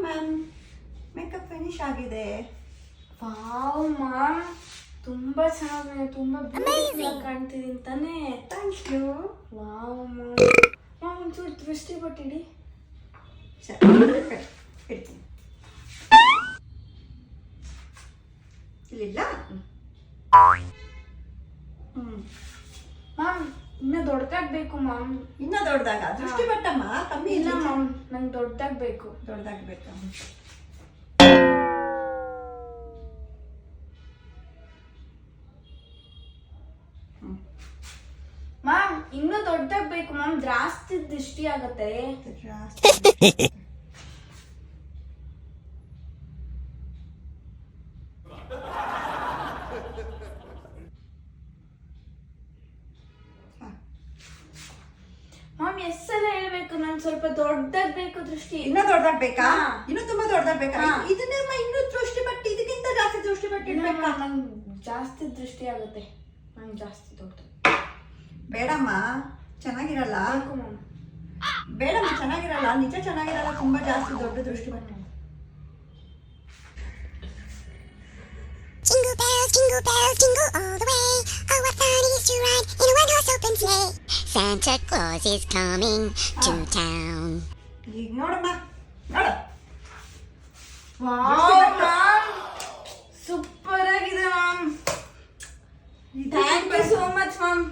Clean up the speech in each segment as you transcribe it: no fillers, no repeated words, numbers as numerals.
Ma'am, makeup finish ಆಗಿದೆ. Wow ma'am, ತುಂಬಾ ಚೆನ್ನಾಗಿದೆ, ತುಂಬಾ ಬ್ಯೂಟಿಫುಲ್ ಕಾಣ್ತಿದ್ದೀನಿ ತಾನೇ. Thank you. Wow ma'am. Ma'am ಒಂಚೂರು ದೃಷ್ಟಿ ಬಟ್ಟಿಡಿ. ಸರಿ, ಇಡ್ತೀನಿ. ಇಲ್ಲಿಲ್ಲ. ಮ್ಯಾಮ್ ಇನ್ನ ದೊಡ್ಡದಾಗ್ಬೇಕು ಮ್ಯಾಮ್. ಇನ್ನ ದೊಡ್ಡದಾಗ ದೃಷ್ಟಿ ಬಟ್ಟಮ್ಮ, ಕಮ್ಮಿ ಇಲ್ಲ ಇಲ್ಲ. ಮ್ಯಾಮ್, ನಂಗೆ ದೊಡ್ಡದಾಗ್ಬೇಕು. ದೊಡ್ಡದಾಗಬೇಕು. ಮ್ಯಾಮ್ ಇನ್ನೂ ದೊಡ್ಡದಾಗ್ಬೇಕು ಮ್ಯಾಮ್, ಜಾಸ್ತಿ ದೃಷ್ಟಿ ಆಗತ್ತೆ. ಮ್ಯಾಮ್ ಎಷ್ಟೆಲ್ಲ ಹೇಳ್ಬೇಕು, ನಾನು ಸ್ವಲ್ಪ ದೊಡ್ಡದಾಗ್ಬೇಕು ದೃಷ್ಟಿ. ಇನ್ನ ದೊಡ್ಡದಾಗ್ಬೇಕಾ? ಹಾ. ಇನ್ನು ತುಂಬಾ ದೊಡ್ಡದಾಗ್ಬೇಕಾ? ಹಾ. ಇದನ್ನೇಮ್ಮ ಇನ್ನೂ ದೃಷ್ಟಿ ಬಟ್ಟೆ, ಇದಕ್ಕಿಂತ ಜಾಸ್ತಿ ದೃಷ್ಟಿ ಬಟ್ಟೆ ಇಡ್ಬೇಕಾ? ನಂಗೆ ಜಾಸ್ತಿ ದೃಷ್ಟಿ ಆಗುತ್ತೆ, ನಂಗೆ ಜಾಸ್ತಿ ದೊಡ್ಡ ಬೇಡಮ್ಮ, ಚೆನ್ನಾಗಿರಲ್ಲ. ಬೇಕು ಮ್ಯಾಮ್. ಬೇಡಮ್ಮ, ಚೆನ್ನಾಗಿರಲ್ಲ, ನಿಜ ಚೆನ್ನಾಗಿರಲ್ಲ. ತುಂಬಾ ಜಾಸ್ತಿ ದೊಡ್ಡ ದೃಷ್ಟಿ ಬಟ್ಟೆ. Jingle bells, jingle all the way. Oh, what fun it is to ride in a one-horse open sleigh. Santa Claus is coming to town. ಈಗ ನೋಡಮ್ಮ, ನೋಡು. ವಾವ್ ಮ್ಯಾಮ್, ಸೂಪರ್ ಆಗಿದೆ ma'am. Thank you so much ma'am.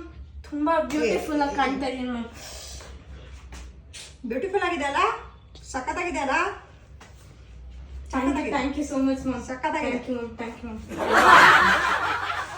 ತುಂಬಾ beautiful ಆಗಿ ಕಾಣ್ತಾ ಇದೀನಿ ma'am. Beautiful ಆಗಿದೆ ಅಲ್ಲ? ಸಖತ್ತಾಗಿದೆ ಅಲ್ಲ? Thank you so much ma'am. ಸಖತ್ತಾಗಿದೆ. Thank you ma'am.